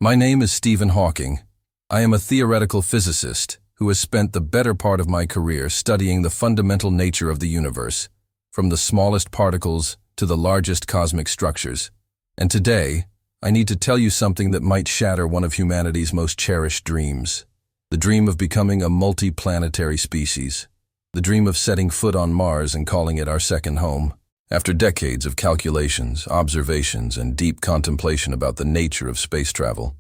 My name is Stephen Hawking. I am a theoretical physicist who has spent the better part of my career studying the fundamental nature of the universe, from the smallest particles to the largest cosmic structures. And today, I need to tell you something that might shatter one of humanity's most cherished dreams. The dream of becoming a multi-planetary species. The dream of setting foot on Mars and calling it our second home. After decades of calculations, observations, and deep contemplation about the nature of space travel,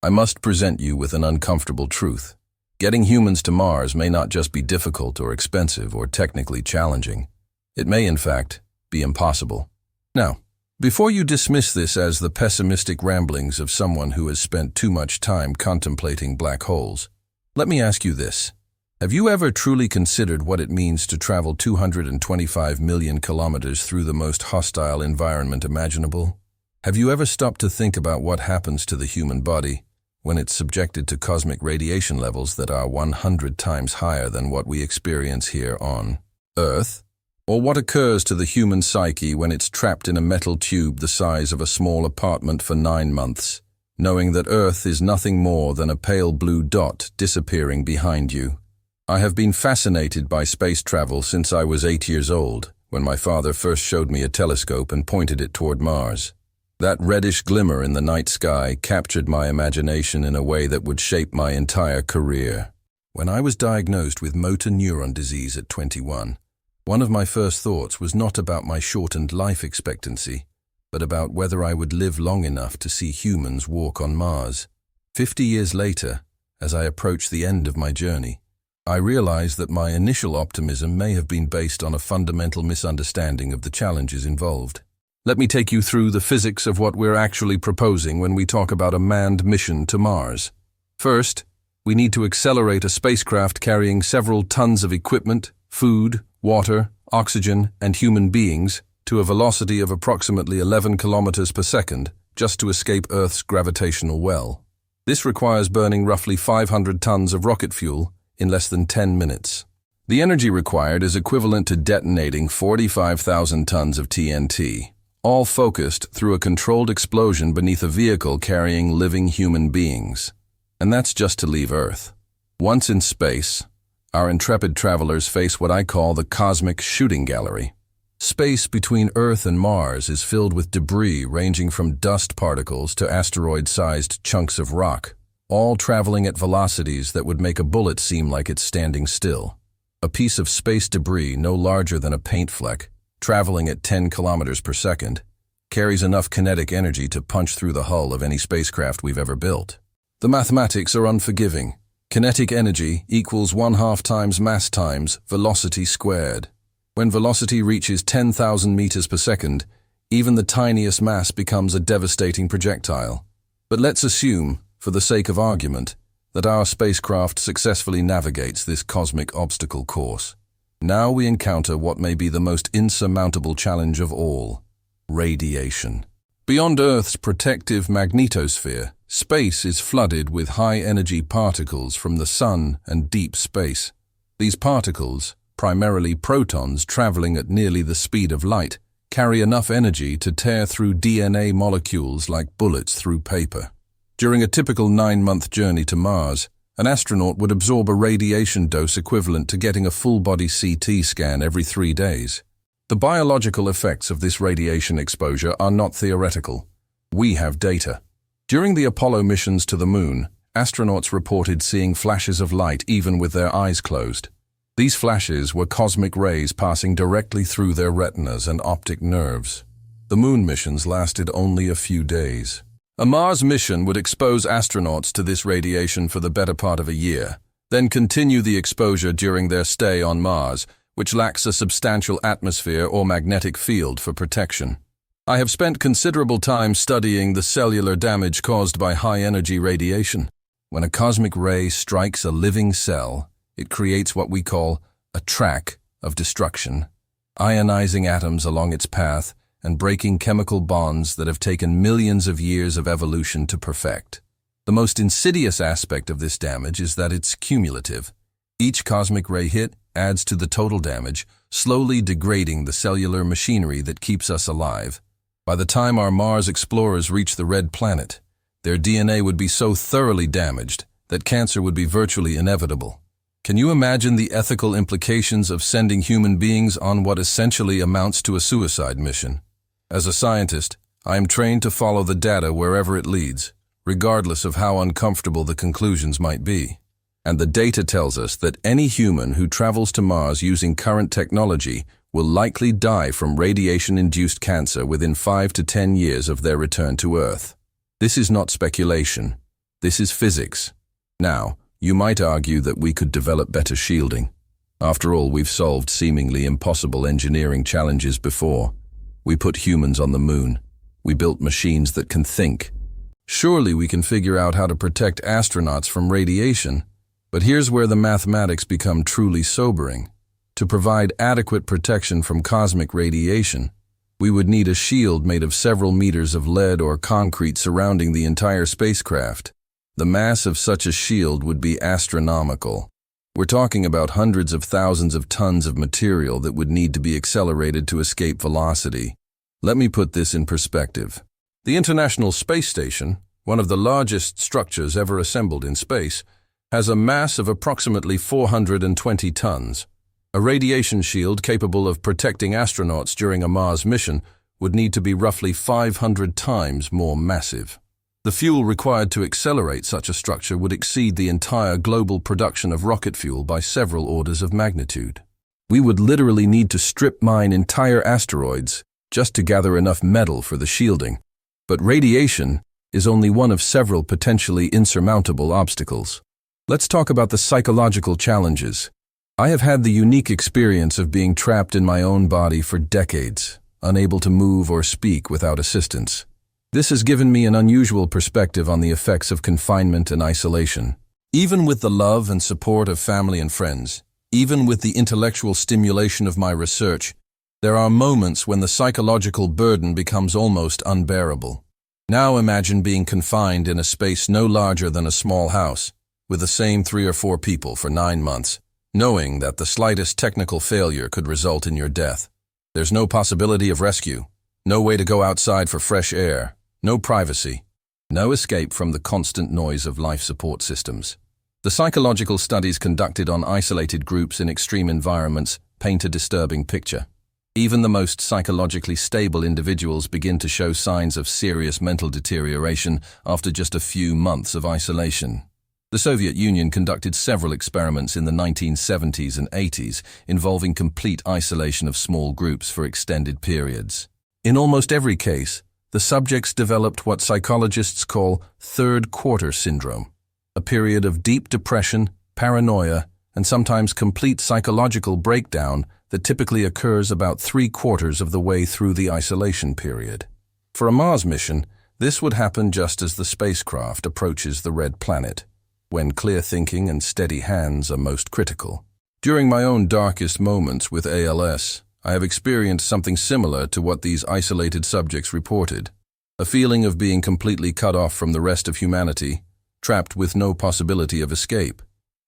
I must present you with an uncomfortable truth. Getting humans to Mars may not just be difficult or expensive or technically challenging. It may, in fact, be impossible. Now, before you dismiss this as the pessimistic ramblings of someone who has spent too much time contemplating black holes, let me ask you this. Have you ever truly considered what it means to travel 225 million kilometers through the most hostile environment imaginable? Have you ever stopped to think about what happens to the human body when it's subjected to cosmic radiation levels that are 100 times higher than what we experience here on Earth? Or what occurs to the human psyche when it's trapped in a metal tube the size of a small apartment for 9 months, knowing that Earth is nothing more than a pale blue dot disappearing behind you? I have been fascinated by space travel since I was 8 years old, when my father first showed me a telescope and pointed it toward Mars. That reddish glimmer in the night sky captured my imagination in a way that would shape my entire career. When I was diagnosed with motor neuron disease at 21, one of my first thoughts was not about my shortened life expectancy, but about whether I would live long enough to see humans walk on Mars. 50 years later, as I approached the end of my journey, I realized that my initial optimism may have been based on a fundamental misunderstanding of the challenges involved. Let me take you through the physics of what we're actually proposing when we talk about a manned mission to Mars. First, we need to accelerate a spacecraft carrying several tons of equipment, food, water, oxygen, and human beings to a velocity of approximately 11 kilometers per second just to escape Earth's gravitational well. This requires burning roughly 500 tons of rocket fuel in less than 10 minutes. The energy required is equivalent to detonating 45,000 tons of TNT, all focused through a controlled explosion beneath a vehicle carrying living human beings. And that's just to leave Earth. Once in space, our intrepid travelers face what I call the cosmic shooting gallery. Space between Earth and Mars is filled with debris ranging from dust particles to asteroid-sized chunks of rock, all traveling at velocities that would make a bullet seem like it's standing still. A piece of space debris no larger than a paint fleck, traveling at 10 kilometers per second, carries enough kinetic energy to punch through the hull of any spacecraft we've ever built. The mathematics are unforgiving. Kinetic energy equals 1/2 times mass times velocity squared. When velocity reaches 10,000 meters per second, even the tiniest mass becomes a devastating projectile. But let's assume, for the sake of argument, that our spacecraft successfully navigates this cosmic obstacle course. Now we encounter what may be the most insurmountable challenge of all: radiation. Beyond Earth's protective magnetosphere, space is flooded with high-energy particles from the sun and deep space. These particles, primarily protons traveling at nearly the speed of light, carry enough energy to tear through DNA molecules like bullets through paper. During a typical 9-month journey to Mars, an astronaut would absorb a radiation dose equivalent to getting a full-body CT scan every 3 days. The biological effects of this radiation exposure are not theoretical. We have data. During the Apollo missions to the Moon, astronauts reported seeing flashes of light even with their eyes closed. These flashes were cosmic rays passing directly through their retinas and optic nerves. The Moon missions lasted only a few days. A Mars mission would expose astronauts to this radiation for the better part of a year, then continue the exposure during their stay on Mars, which lacks a substantial atmosphere or magnetic field for protection. I have spent considerable time studying the cellular damage caused by high-energy radiation. When a cosmic ray strikes a living cell, it creates what we call a track of destruction, ionizing atoms along its path and breaking chemical bonds that have taken millions of years of evolution to perfect. The most insidious aspect of this damage is that it's cumulative. Each cosmic ray hit adds to the total damage, slowly degrading the cellular machinery that keeps us alive. By the time our Mars explorers reach the red planet, Their DNA would be so thoroughly damaged that cancer would be virtually inevitable. Can you imagine the ethical implications of sending human beings on what essentially amounts to a suicide mission? As a scientist, I am trained to follow the data wherever it leads, regardless of how uncomfortable the conclusions might be. And the data tells us that any human who travels to Mars using current technology will likely die from radiation-induced cancer within 5 to 10 years of their return to Earth. This is not speculation. This is physics. Now, you might argue that we could develop better shielding. After all, we've solved seemingly impossible engineering challenges before. We put humans on the moon. We built machines that can think. Surely we can figure out how to protect astronauts from radiation. But here's where the mathematics become truly sobering. To provide adequate protection from cosmic radiation, we would need a shield made of several meters of lead or concrete surrounding the entire spacecraft. The mass of such a shield would be astronomical. We're talking about hundreds of thousands of tons of material that would need to be accelerated to escape velocity. Let me put this in perspective. The International Space Station, one of the largest structures ever assembled in space, has a mass of approximately 420 tons. A radiation shield capable of protecting astronauts during a Mars mission would need to be roughly 500 times more massive. The fuel required to accelerate such a structure would exceed the entire global production of rocket fuel by several orders of magnitude. We would literally need to strip mine entire asteroids just to gather enough metal for the shielding. But radiation is only one of several potentially insurmountable obstacles. Let's talk about the psychological challenges. I have had the unique experience of being trapped in my own body for decades, unable to move or speak without assistance. This has given me an unusual perspective on the effects of confinement and isolation. Even with the love and support of family and friends, even with the intellectual stimulation of my research, there are moments when the psychological burden becomes almost unbearable. Now imagine being confined in a space no larger than a small house, with the same 3 or 4 people for 9 months, knowing that the slightest technical failure could result in your death. There's no possibility of rescue, no way to go outside for fresh air, no privacy, no escape from the constant noise of life support systems. The psychological studies conducted on isolated groups in extreme environments paint a disturbing picture. Even the most psychologically stable individuals begin to show signs of serious mental deterioration after just a few months of isolation. The Soviet Union conducted several experiments in the 1970s and 80s involving complete isolation of small groups for extended periods. In almost every case, the subjects developed what psychologists call third quarter syndrome, a period of deep depression, paranoia, and sometimes complete psychological breakdown that typically occurs about 3/4 of the way through the isolation period. For a Mars mission, this would happen just as the spacecraft approaches the red planet, when clear thinking and steady hands are most critical. During my own darkest moments with ALS, I have experienced something similar to what these isolated subjects reported, a feeling of being completely cut off from the rest of humanity, trapped with no possibility of escape.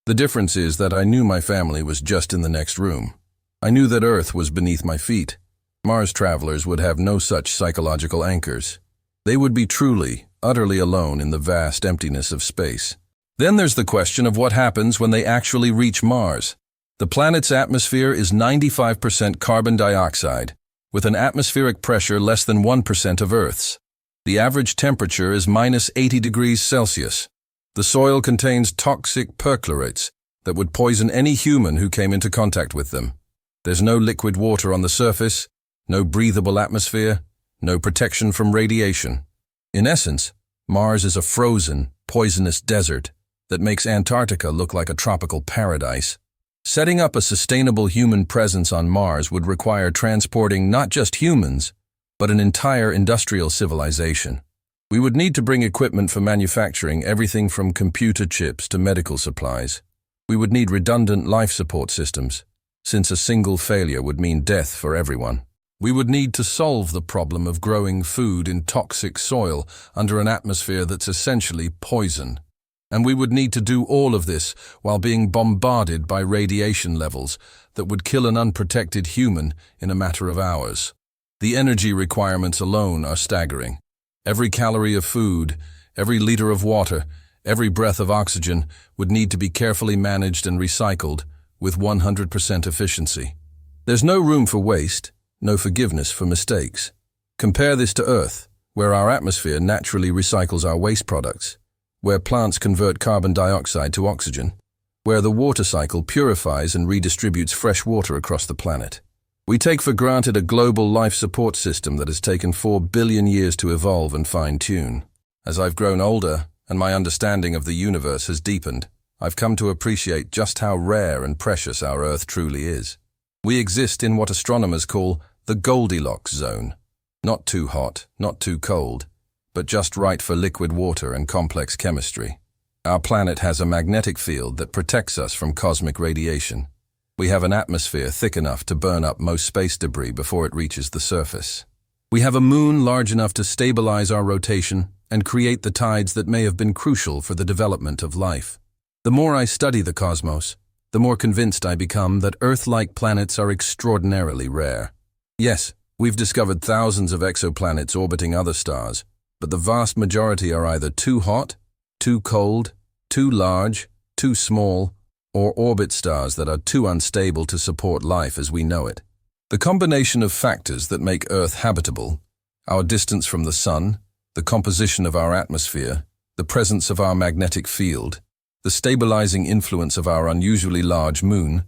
The difference is that I knew my family was just in the next room. I knew that Earth was beneath my feet. Mars travelers would have no such psychological anchors. They would be truly, utterly alone in the vast emptiness of space. Then there's the question of what happens when they actually reach Mars. The planet's atmosphere is 95% carbon dioxide, with an atmospheric pressure less than 1% of Earth's. The average temperature is -80 degrees Celsius. The soil contains toxic perchlorates that would poison any human who came into contact with them. There's no liquid water on the surface, no breathable atmosphere, no protection from radiation. In essence, Mars is a frozen, poisonous desert that makes Antarctica look like a tropical paradise. Setting up a sustainable human presence on Mars would require transporting not just humans, but an entire industrial civilization. We would need to bring equipment for manufacturing everything from computer chips to medical supplies. We would need redundant life support systems, since a single failure would mean death for everyone. We would need to solve the problem of growing food in toxic soil under an atmosphere that's essentially poison. And we would need to do all of this while being bombarded by radiation levels that would kill an unprotected human in a matter of hours. The energy requirements alone are staggering. Every calorie of food, every liter of water, every breath of oxygen would need to be carefully managed and recycled with 100% efficiency. There's no room for waste, no forgiveness for mistakes. Compare this to Earth, where our atmosphere naturally recycles our waste products, where plants convert carbon dioxide to oxygen, where the water cycle purifies and redistributes fresh water across the planet. We take for granted a global life support system that has taken 4 billion years to evolve and fine-tune. As I've grown older and my understanding of the universe has deepened, I've come to appreciate just how rare and precious our Earth truly is. We exist in what astronomers call the Goldilocks zone. Not too hot, not too cold, but just right for liquid water and complex chemistry. Our planet has a magnetic field that protects us from cosmic radiation. We have an atmosphere thick enough to burn up most space debris before it reaches the surface. We have a moon large enough to stabilize our rotation and create the tides that may have been crucial for the development of life. The more I study the cosmos, the more convinced I become that Earth-like planets are extraordinarily rare. Yes, we've discovered thousands of exoplanets orbiting other stars, but the vast majority are either too hot, too cold, too large, too small, or orbit stars that are too unstable to support life as we know it. The combination of factors that make Earth habitable, our distance from the Sun, the composition of our atmosphere, the presence of our magnetic field, the stabilizing influence of our unusually large moon,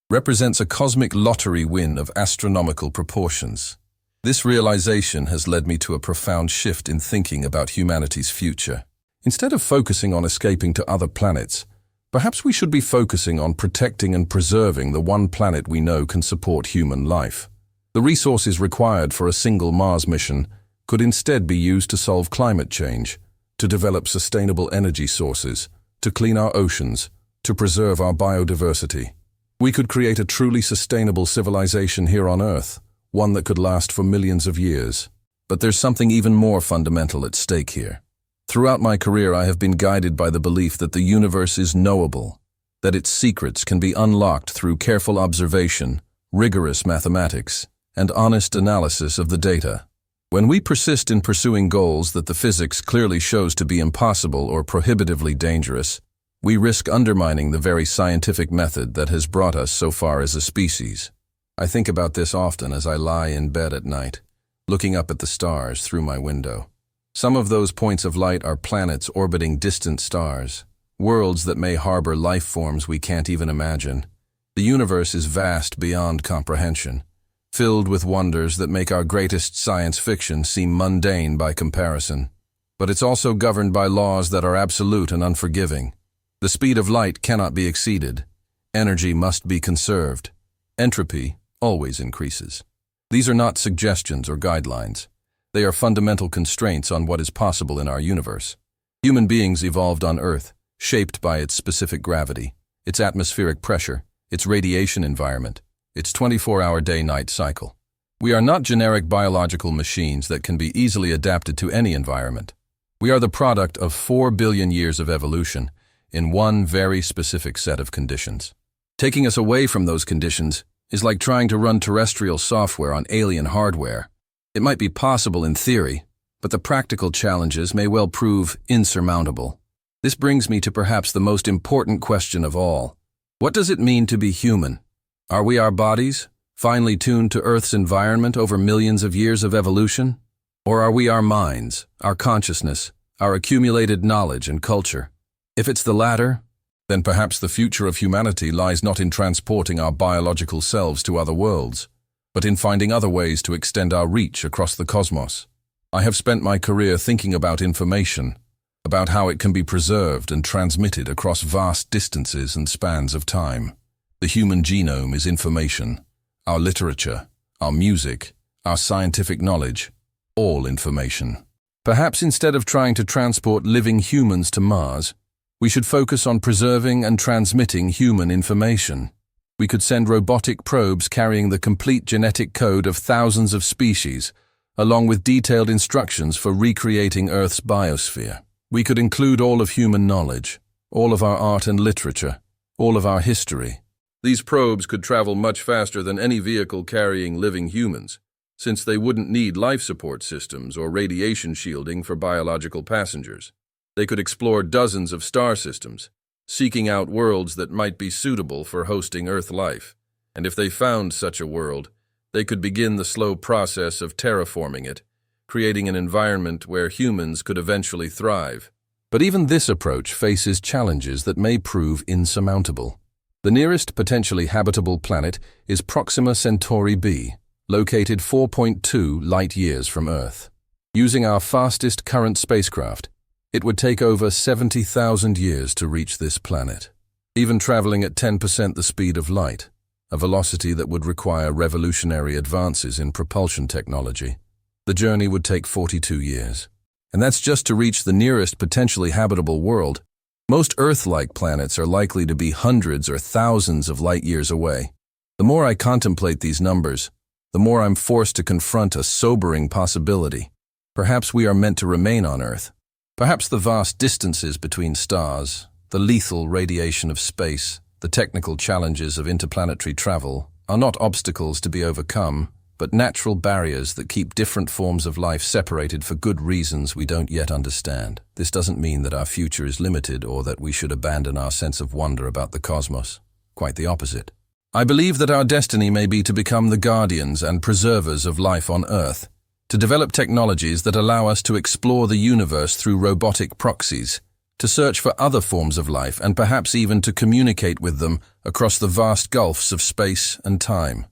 represents a cosmic lottery win of astronomical proportions. This realization has led me to a profound shift in thinking about humanity's future. Instead of focusing on escaping to other planets, perhaps we should be focusing on protecting and preserving the one planet we know can support human life. The resources required for a single Mars mission could instead be used to solve climate change, to develop sustainable energy sources, to clean our oceans, to preserve our biodiversity. We could create a truly sustainable civilization here on Earth, one that could last for millions of years. But there's something even more fundamental at stake here. Throughout my career, I have been guided by the belief that the universe is knowable, that its secrets can be unlocked through careful observation, rigorous mathematics, and honest analysis of the data. When we persist in pursuing goals that the physics clearly shows to be impossible or prohibitively dangerous, we risk undermining the very scientific method that has brought us so far as a species. I think about this often as I lie in bed at night, looking up at the stars through my window. Some of those points of light are planets orbiting distant stars, worlds that may harbor life forms we can't even imagine. The universe is vast beyond comprehension, filled with wonders that make our greatest science fiction seem mundane by comparison. But it's also governed by laws that are absolute and unforgiving. The speed of light cannot be exceeded. Energy must be conserved. Entropy always increases. These are not suggestions or guidelines. They are fundamental constraints on what is possible in our universe. Human beings evolved on Earth, shaped by its specific gravity, its atmospheric pressure, its radiation environment, its 24-hour day-night cycle. We are not generic biological machines that can be easily adapted to any environment. We are the product of 4 billion years of evolution in one very specific set of conditions. Taking us away from those conditions is like trying to run terrestrial software on alien hardware. It might be possible in theory, but the practical challenges may well prove insurmountable. This brings me to perhaps the most important question of all. What does it mean to be human? Are we our bodies, finely tuned to Earth's environment over millions of years of evolution? Or are we our minds, our consciousness, our accumulated knowledge and culture? If it's the latter, then perhaps the future of humanity lies not in transporting our biological selves to other worlds, but in finding other ways to extend our reach across the cosmos. I have spent my career thinking about information, about how it can be preserved and transmitted across vast distances and spans of time. The human genome is information, our literature, our music, our scientific knowledge, all information. Perhaps instead of trying to transport living humans to Mars, we should focus on preserving and transmitting human information. We could send robotic probes carrying the complete genetic code of thousands of species, along with detailed instructions for recreating Earth's biosphere. We could include all of human knowledge, all of our art and literature, all of our history. These probes could travel much faster than any vehicle carrying living humans, since they wouldn't need life support systems or radiation shielding for biological passengers. They could explore dozens of star systems, seeking out worlds that might be suitable for hosting Earth life. And if they found such a world, they could begin the slow process of terraforming it, creating an environment where humans could eventually thrive. But even this approach faces challenges that may prove insurmountable. The nearest potentially habitable planet is Proxima Centauri b, located 4.2 light-years from Earth. Using our fastest current spacecraft, it would take over 70,000 years to reach this planet, even traveling at 10% the speed of light, a velocity that would require revolutionary advances in propulsion technology. The journey would take 42 years. And that's just to reach the nearest potentially habitable world. Most Earth-like planets are likely to be hundreds or thousands of light-years away. The more I contemplate these numbers, the more I'm forced to confront a sobering possibility. Perhaps we are meant to remain on Earth. Perhaps the vast distances between stars, the lethal radiation of space, the technical challenges of interplanetary travel are not obstacles to be overcome, but natural barriers that keep different forms of life separated for good reasons we don't yet understand. This doesn't mean that our future is limited or that we should abandon our sense of wonder about the cosmos. Quite the opposite. I believe that our destiny may be to become the guardians and preservers of life on Earth, to develop technologies that allow us to explore the universe through robotic proxies, to search for other forms of life and perhaps even to communicate with them across the vast gulfs of space and time.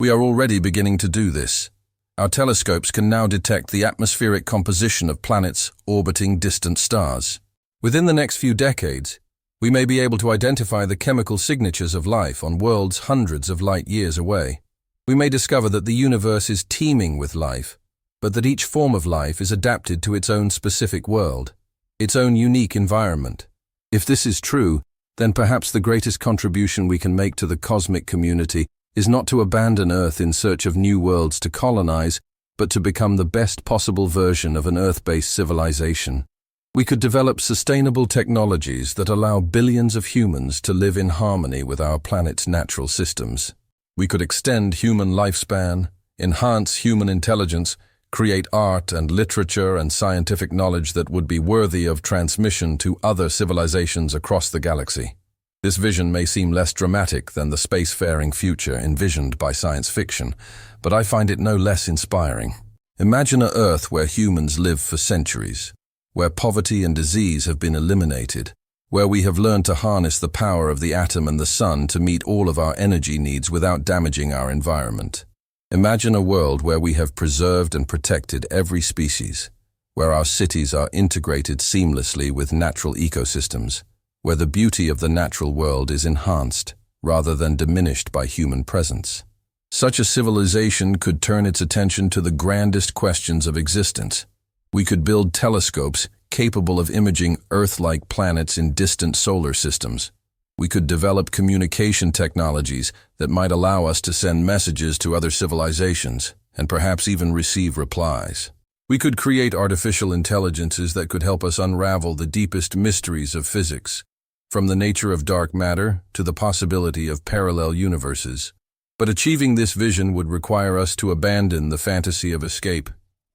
We are already beginning to do this. Our telescopes can now detect the atmospheric composition of planets orbiting distant stars. Within the next few decades, we may be able to identify the chemical signatures of life on worlds hundreds of light-years away. We may discover that the universe is teeming with life, but that each form of life is adapted to its own specific world, its own unique environment. If this is true, then perhaps the greatest contribution we can make to the cosmic community is not to abandon Earth in search of new worlds to colonize, but to become the best possible version of an Earth-based civilization. We could develop sustainable technologies that allow billions of humans to live in harmony with our planet's natural systems. We could extend human lifespan, enhance human intelligence, create art and literature and scientific knowledge that would be worthy of transmission to other civilizations across the galaxy. This vision may seem less dramatic than the spacefaring future envisioned by science fiction, but I find it no less inspiring. Imagine an Earth where humans live for centuries, where poverty and disease have been eliminated, where we have learned to harness the power of the atom and the sun to meet all of our energy needs without damaging our environment. Imagine a world where we have preserved and protected every species, where our cities are integrated seamlessly with natural ecosystems, where the beauty of the natural world is enhanced rather than diminished by human presence. Such a civilization could turn its attention to the grandest questions of existence. We could build telescopes capable of imaging Earth-like planets in distant solar systems. We could develop communication technologies that might allow us to send messages to other civilizations and perhaps even receive replies. We could create artificial intelligences that could help us unravel the deepest mysteries of physics, from the nature of dark matter to the possibility of parallel universes. But achieving this vision would require us to abandon the fantasy of escape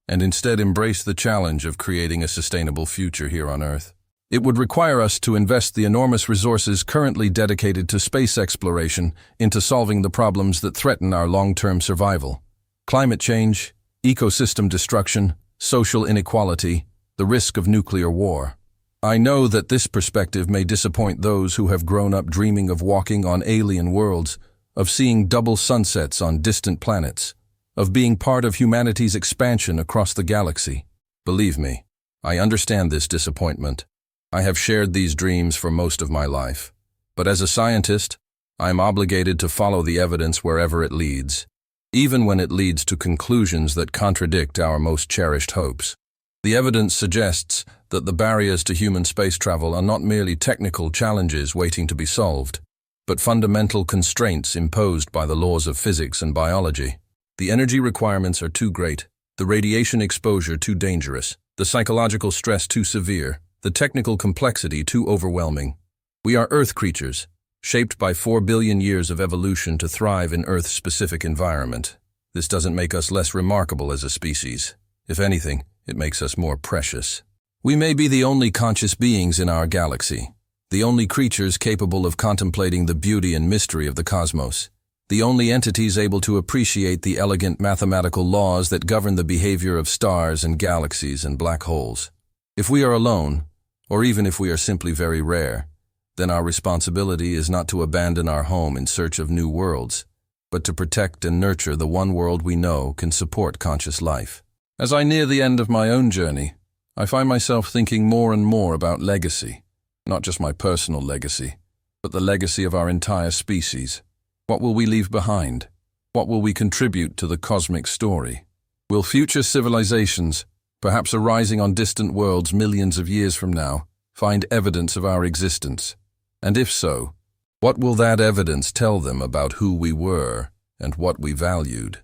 and instead embrace the challenge of creating a sustainable future here on Earth. It would require us to invest the enormous resources currently dedicated to space exploration into solving the problems that threaten our long-term survival: climate change, ecosystem destruction, social inequality, the risk of nuclear war. I know that this perspective may disappoint those who have grown up dreaming of walking on alien worlds, of seeing double sunsets on distant planets, of being part of humanity's expansion across the galaxy. Believe me, I understand this disappointment. I have shared these dreams for most of my life. But as a scientist, I am obligated to follow the evidence wherever it leads, even when it leads to conclusions that contradict our most cherished hopes. The evidence suggests that the barriers to human space travel are not merely technical challenges waiting to be solved, but fundamental constraints imposed by the laws of physics and biology. The energy requirements are too great, the radiation exposure too dangerous, the psychological stress too severe, the technical complexity too overwhelming. We are Earth creatures, shaped by 4 billion years of evolution to thrive in Earth-specific environment. This doesn't make us less remarkable as a species. If anything, it makes us more precious. We may be the only conscious beings in our galaxy, the only creatures capable of contemplating the beauty and mystery of the cosmos, the only entities able to appreciate the elegant mathematical laws that govern the behavior of stars and galaxies and black holes. If we are alone, or even if we are simply very rare, then our responsibility is not to abandon our home in search of new worlds, but to protect and nurture the one world we know can support conscious life. As I near the end of my own journey, I find myself thinking more and more about legacy, not just my personal legacy, but the legacy of our entire species. What will we leave behind? What will we contribute to the cosmic story? Will future civilizations, perhaps arising on distant worlds millions of years from now, find evidence of our existence? And if so, what will that evidence tell them about who we were and what we valued?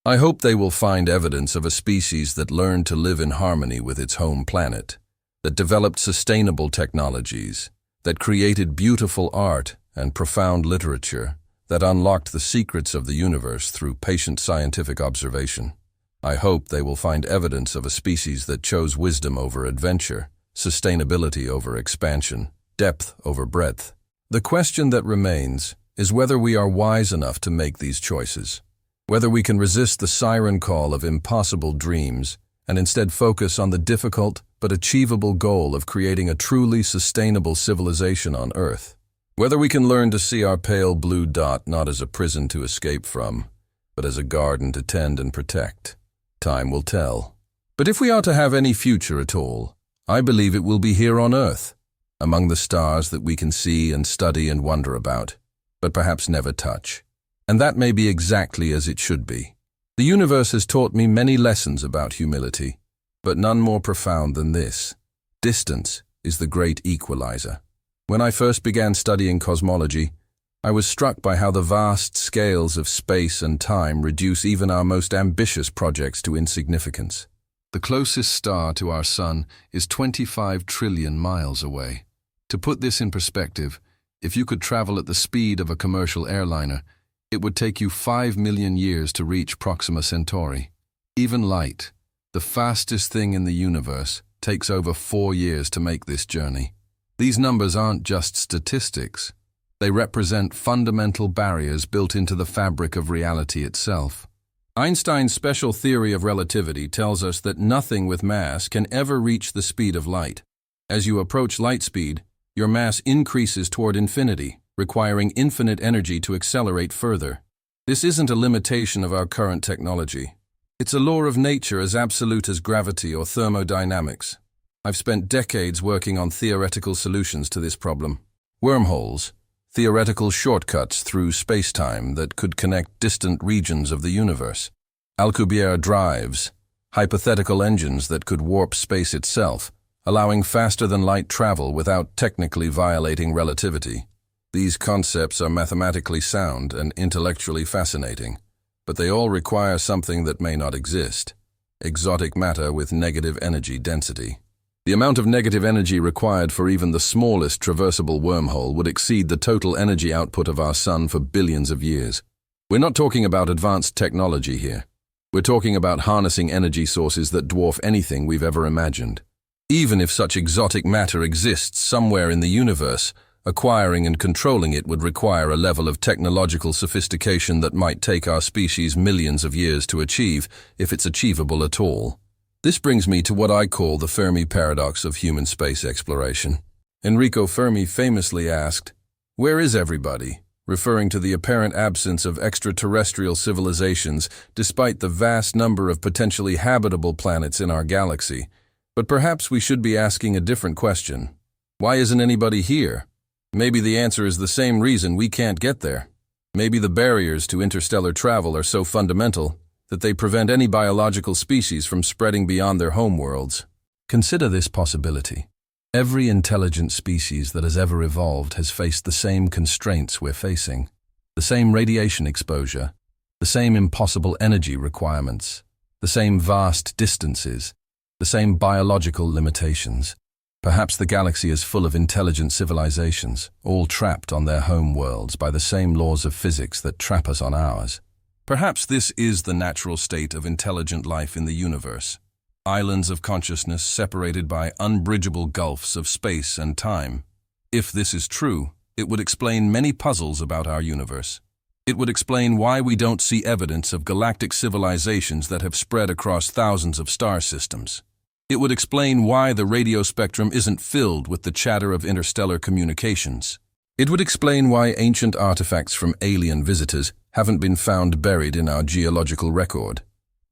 I hope they will find evidence of a species that learned to live in harmony with its home planet, that developed sustainable technologies, that created beautiful art and profound literature, that unlocked the secrets of the universe through patient scientific observation. I hope they will find evidence of a species that chose wisdom over adventure, sustainability over expansion, depth over breadth. The question that remains is whether we are wise enough to make these choices, whether we can resist the siren call of impossible dreams and instead focus on the difficult but achievable goal of creating a truly sustainable civilization on Earth, whether we can learn to see our pale blue dot not as a prison to escape from, but as a garden to tend and protect. Time will tell. But if we are to have any future at all, I believe it will be here on Earth, among the stars that we can see and study and wonder about, but perhaps never touch. And that may be exactly as it should be. The universe has taught me many lessons about humility, but none more profound than this. Distance is the great equalizer. When I first began studying cosmology, I was struck by how the vast scales of space and time reduce even our most ambitious projects to insignificance. The closest star to our Sun is 25 trillion miles away. To put this in perspective, if you could travel at the speed of a commercial airliner, it would take you 5 million years to reach Proxima Centauri. Even light, the fastest thing in the universe, takes over 4 years to make this journey. These numbers aren't just statistics. They represent fundamental barriers built into the fabric of reality itself. Einstein's special theory of relativity tells us that nothing with mass can ever reach the speed of light. As you approach light speed, your mass increases toward infinity, requiring infinite energy to accelerate further. This isn't a limitation of our current technology. It's a law of nature as absolute as gravity or thermodynamics. I've spent decades working on theoretical solutions to this problem. Wormholes, theoretical shortcuts through space-time that could connect distant regions of the universe. Alcubierre drives, hypothetical engines that could warp space itself, allowing faster-than-light travel without technically violating relativity. These concepts are mathematically sound and intellectually fascinating, but they all require something that may not exist: exotic matter with negative energy density. The amount of negative energy required for even the smallest traversable wormhole would exceed the total energy output of our Sun for billions of years. We're not talking about advanced technology here. We're talking about harnessing energy sources that dwarf anything we've ever imagined. Even if such exotic matter exists somewhere in the universe, acquiring and controlling it would require a level of technological sophistication that might take our species millions of years to achieve, if it's achievable at all. This brings me to what I call the Fermi paradox of human space exploration. Enrico Fermi famously asked, "Where is everybody?" referring to the apparent absence of extraterrestrial civilizations despite the vast number of potentially habitable planets in our galaxy. But perhaps we should be asking a different question. Why isn't anybody here? Maybe the answer is the same reason we can't get there. Maybe the barriers to interstellar travel are so fundamental that they prevent any biological species from spreading beyond their home worlds. Consider this possibility. Every intelligent species that has ever evolved has faced the same constraints we're facing, the same radiation exposure, the same impossible energy requirements, the same vast distances, the same biological limitations. Perhaps the galaxy is full of intelligent civilizations, all trapped on their home worlds by the same laws of physics that trap us on ours. Perhaps this is the natural state of intelligent life in the universe. islands of consciousness separated by unbridgeable gulfs of space and time. If this is true, it would explain many puzzles about our universe. It would explain why we don't see evidence of galactic civilizations that have spread across thousands of star systems. It would explain why the radio spectrum isn't filled with the chatter of interstellar communications. It would explain why ancient artifacts from alien visitors haven't been found buried in our geological record.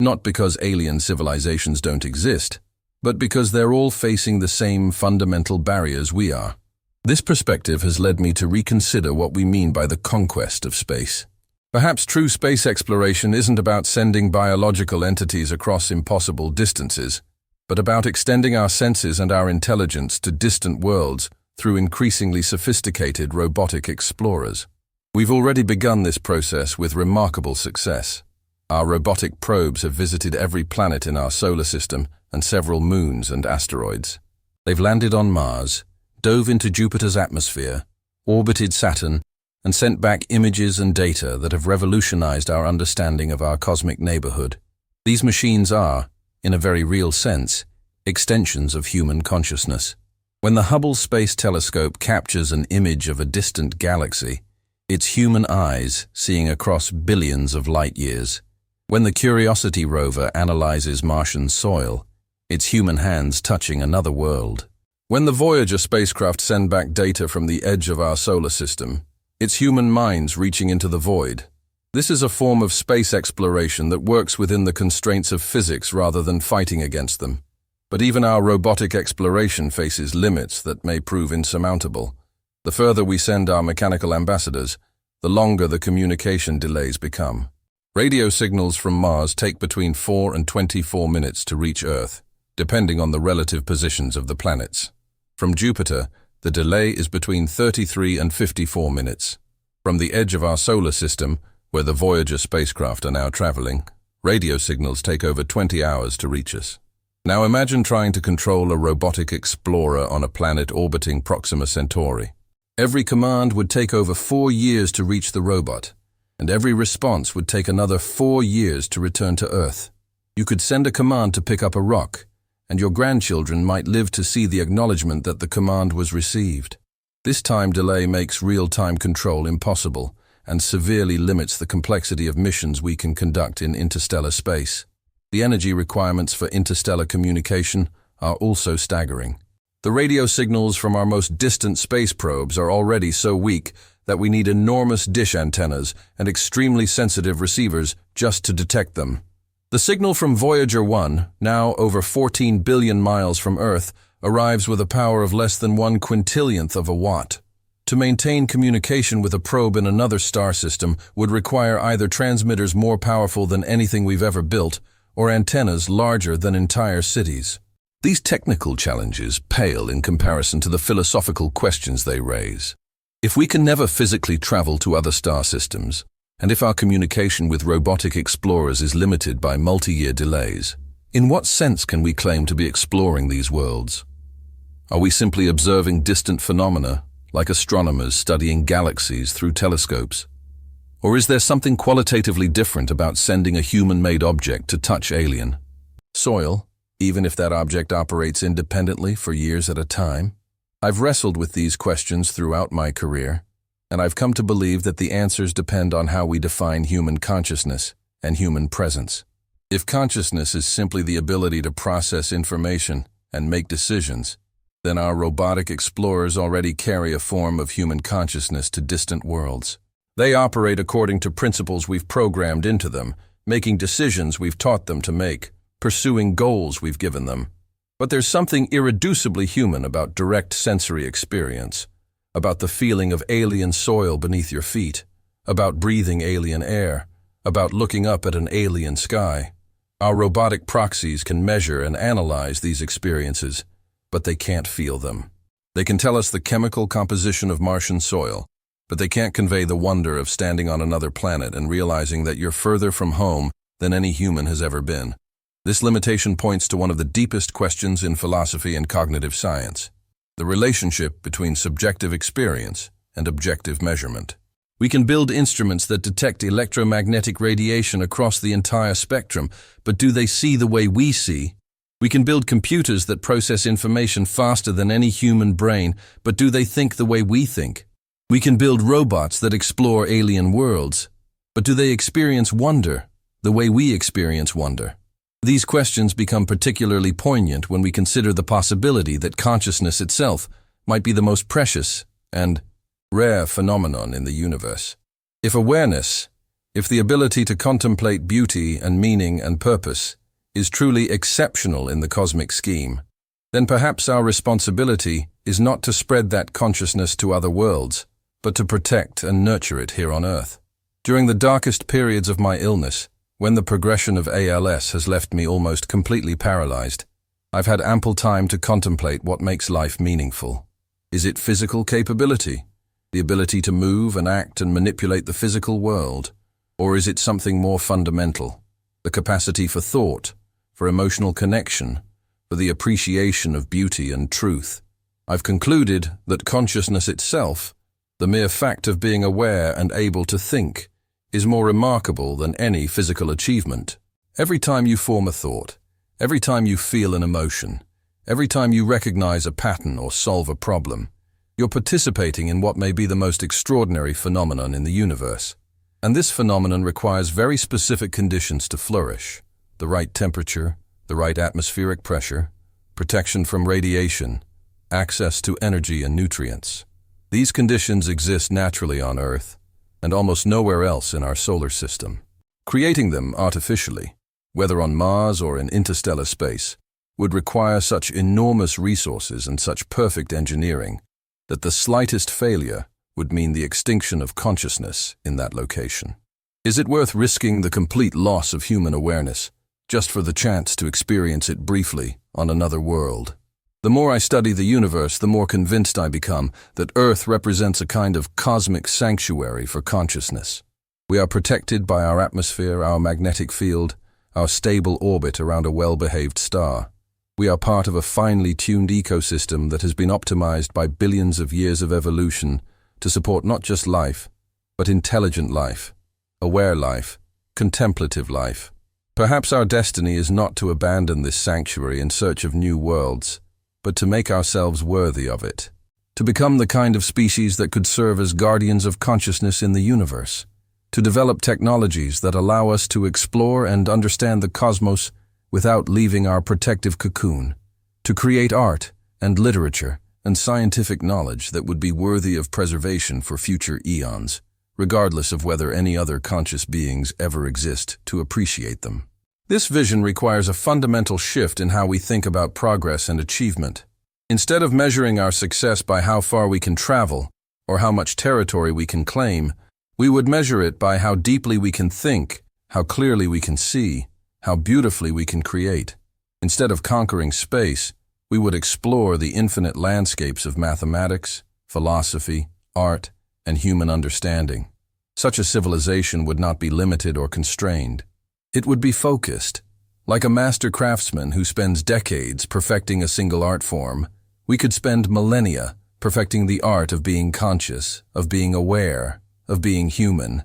Not because alien civilizations don't exist, but because they're all facing the same fundamental barriers we are. This perspective has led me to reconsider what we mean by the conquest of space. Perhaps true space exploration isn't about sending biological entities across impossible distances, but about extending our senses and our intelligence to distant worlds through increasingly sophisticated robotic explorers. We've already begun this process with remarkable success. Our robotic probes have visited every planet in our solar system and several moons and asteroids. They've landed on Mars, dove into Jupiter's atmosphere, orbited Saturn, and sent back images and data that have revolutionized our understanding of our cosmic neighborhood. These machines are, in a very real sense, extensions of human consciousness. When the Hubble Space Telescope captures an image of a distant galaxy, it's human eyes seeing across billions of light years. When the Curiosity rover analyzes Martian soil, it's human hands touching another world. When the Voyager spacecraft send back data from the edge of our solar system, it's human minds reaching into the void. This is a form of space exploration that works within the constraints of physics rather than fighting against them. But even our robotic exploration faces limits that may prove insurmountable. The further we send our mechanical ambassadors, the longer the communication delays become. Radio signals from Mars take between 4 and 24 minutes to reach Earth, depending on the relative positions of the planets. From Jupiter, the delay is between 33 and 54 minutes. From the edge of our solar system, where the Voyager spacecraft are now traveling, radio signals take over 20 hours to reach us. Now imagine trying to control a robotic explorer on a planet orbiting Proxima Centauri. Every command would take over 4 years to reach the robot, and every response would take another 4 years to return to Earth. You could send a command to pick up a rock, and your grandchildren might live to see the acknowledgement that the command was received. This time delay makes real-time control impossible and severely limits the complexity of missions we can conduct in interstellar space. The energy requirements for interstellar communication are also staggering. The radio signals from our most distant space probes are already so weak that we need enormous dish antennas and extremely sensitive receivers just to detect them. The signal from Voyager 1, now over 14 billion miles from Earth, arrives with a power of less than 1 quintillionth of a watt. To maintain communication with a probe in another star system would require either transmitters more powerful than anything we've ever built, or antennas larger than entire cities. These technical challenges pale in comparison to the philosophical questions they raise. If we can never physically travel to other star systems, and if our communication with robotic explorers is limited by multi-year delays, in what sense can we claim to be exploring these worlds? Are we simply observing distant phenomena, like astronomers studying galaxies through telescopes? Or is there something qualitatively different about sending a human-made object to touch alien soil, even if that object operates independently for years at a time? I've wrestled with these questions throughout my career, and I've come to believe that the answers depend on how we define human consciousness and human presence. If consciousness is simply the ability to process information and make decisions, then our robotic explorers already carry a form of human consciousness to distant worlds. They operate according to principles we've programmed into them, making decisions we've taught them to make, pursuing goals we've given them. But there's something irreducibly human about direct sensory experience, about the feeling of alien soil beneath your feet, about breathing alien air, about looking up at an alien sky. Our robotic proxies can measure and analyze these experiences, but they can't feel them. They can tell us the chemical composition of Martian soil, but they can't convey the wonder of standing on another planet and realizing that you're further from home than any human has ever been. This limitation points to one of the deepest questions in philosophy and cognitive science: the relationship between subjective experience and objective measurement. We can build instruments that detect electromagnetic radiation across the entire spectrum, but do they see the way we see? We can build computers that process information faster than any human brain, but do they think the way we think? We can build robots that explore alien worlds, but do they experience wonder the way we experience wonder? These questions become particularly poignant when we consider the possibility that consciousness itself might be the most precious and rare phenomenon in the universe. If awareness, if the ability to contemplate beauty and meaning and purpose is truly exceptional in the cosmic scheme, then perhaps our responsibility is not to spread that consciousness to other worlds, but to protect and nurture it here on Earth. During the darkest periods of my illness, when the progression of ALS has left me almost completely paralyzed, I've had ample time to contemplate what makes life meaningful. Is it physical capability, the ability to move and act and manipulate the physical world? Or is it something more fundamental, the capacity for thought, for emotional connection, for the appreciation of beauty and truth? I've concluded that consciousness itself, the mere fact of being aware and able to think, is more remarkable than any physical achievement. Every time you form a thought, every time you feel an emotion, every time you recognize a pattern or solve a problem, you're participating in what may be the most extraordinary phenomenon in the universe. And this phenomenon requires very specific conditions to flourish: the right temperature, the right atmospheric pressure, protection from radiation, access to energy and nutrients. These conditions exist naturally on Earth, and almost nowhere else in our solar system. Creating them artificially, whether on Mars or in interstellar space, would require such enormous resources and such perfect engineering that the slightest failure would mean the extinction of consciousness in that location. Is it worth risking the complete loss of human awareness just for the chance to experience it briefly on another world? The more I study the universe, the more convinced I become that Earth represents a kind of cosmic sanctuary for consciousness. We are protected by our atmosphere, our magnetic field, our stable orbit around a well-behaved star. We are part of a finely tuned ecosystem that has been optimized by billions of years of evolution to support not just life, but intelligent life, aware life, contemplative life. Perhaps our destiny is not to abandon this sanctuary in search of new worlds, but to make ourselves worthy of it, to become the kind of species that could serve as guardians of consciousness in the universe, to develop technologies that allow us to explore and understand the cosmos without leaving our protective cocoon, to create art and literature and scientific knowledge that would be worthy of preservation for future eons, regardless of whether any other conscious beings ever exist to appreciate them. This vision requires a fundamental shift in how we think about progress and achievement. Instead of measuring our success by how far we can travel or how much territory we can claim, we would measure it by how deeply we can think, how clearly we can see, how beautifully we can create. Instead of conquering space, we would explore the infinite landscapes of mathematics, philosophy, art, and human understanding. Such a civilization would not be limited or constrained. It would be focused. Like a master craftsman who spends decades perfecting a single art form, we could spend millennia perfecting the art of being conscious, of being aware, of being human.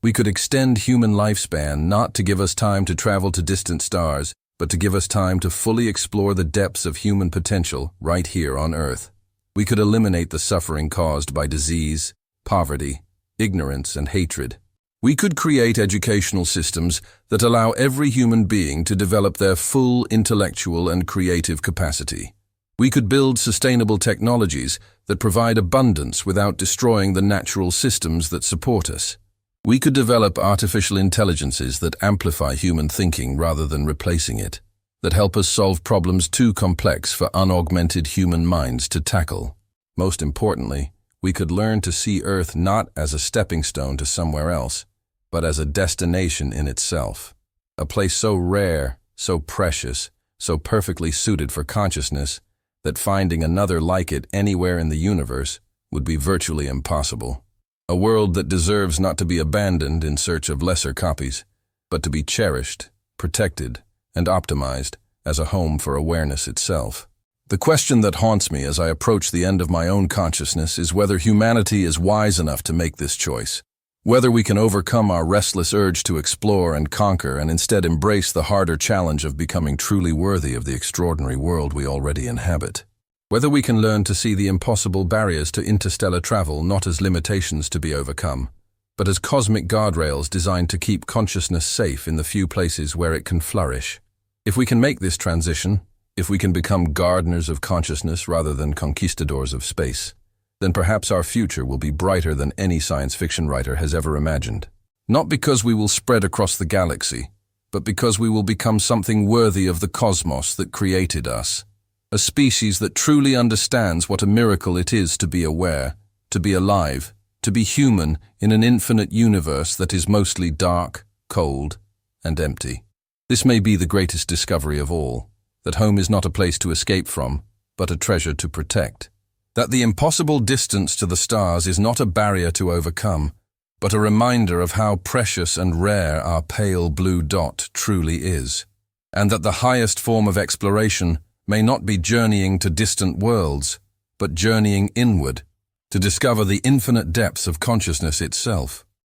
We could extend human lifespan not to give us time to travel to distant stars, but to give us time to fully explore the depths of human potential right here on Earth. We could eliminate the suffering caused by disease, poverty, ignorance, and hatred. We could create educational systems that allow every human being to develop their full intellectual and creative capacity. We could build sustainable technologies that provide abundance without destroying the natural systems that support us. We could develop artificial intelligences that amplify human thinking rather than replacing it, that help us solve problems too complex for unaugmented human minds to tackle. Most importantly, we could learn to see Earth not as a stepping stone to somewhere else, but as a destination in itself, a place so rare, so precious, so perfectly suited for consciousness that finding another like it anywhere in the universe would be virtually impossible. A world that deserves not to be abandoned in search of lesser copies, but to be cherished, protected, and optimized as a home for awareness itself. The question that haunts me as I approach the end of my own consciousness is whether humanity is wise enough to make this choice, Whether we can overcome our restless urge to explore and conquer and instead embrace the harder challenge of becoming truly worthy of the extraordinary world we already inhabit. Whether we can learn to see the impossible barriers to interstellar travel not as limitations to be overcome, but as cosmic guardrails designed to keep consciousness safe in the few places where it can flourish. If we can make this transition, if we can become gardeners of consciousness rather than conquistadors of space, then perhaps our future will be brighter than any science fiction writer has ever imagined. Not because we will spread across the galaxy, but because we will become something worthy of the cosmos that created us. A species that truly understands what a miracle it is to be aware, to be alive, to be human in an infinite universe that is mostly dark, cold, and empty. This may be the greatest discovery of all, that home is not a place to escape from, but a treasure to protect. That the impossible distance to the stars is not a barrier to overcome, but a reminder of how precious and rare our pale blue dot truly is. And that the highest form of exploration may not be journeying to distant worlds, but journeying inward, to discover the infinite depths of consciousness itself.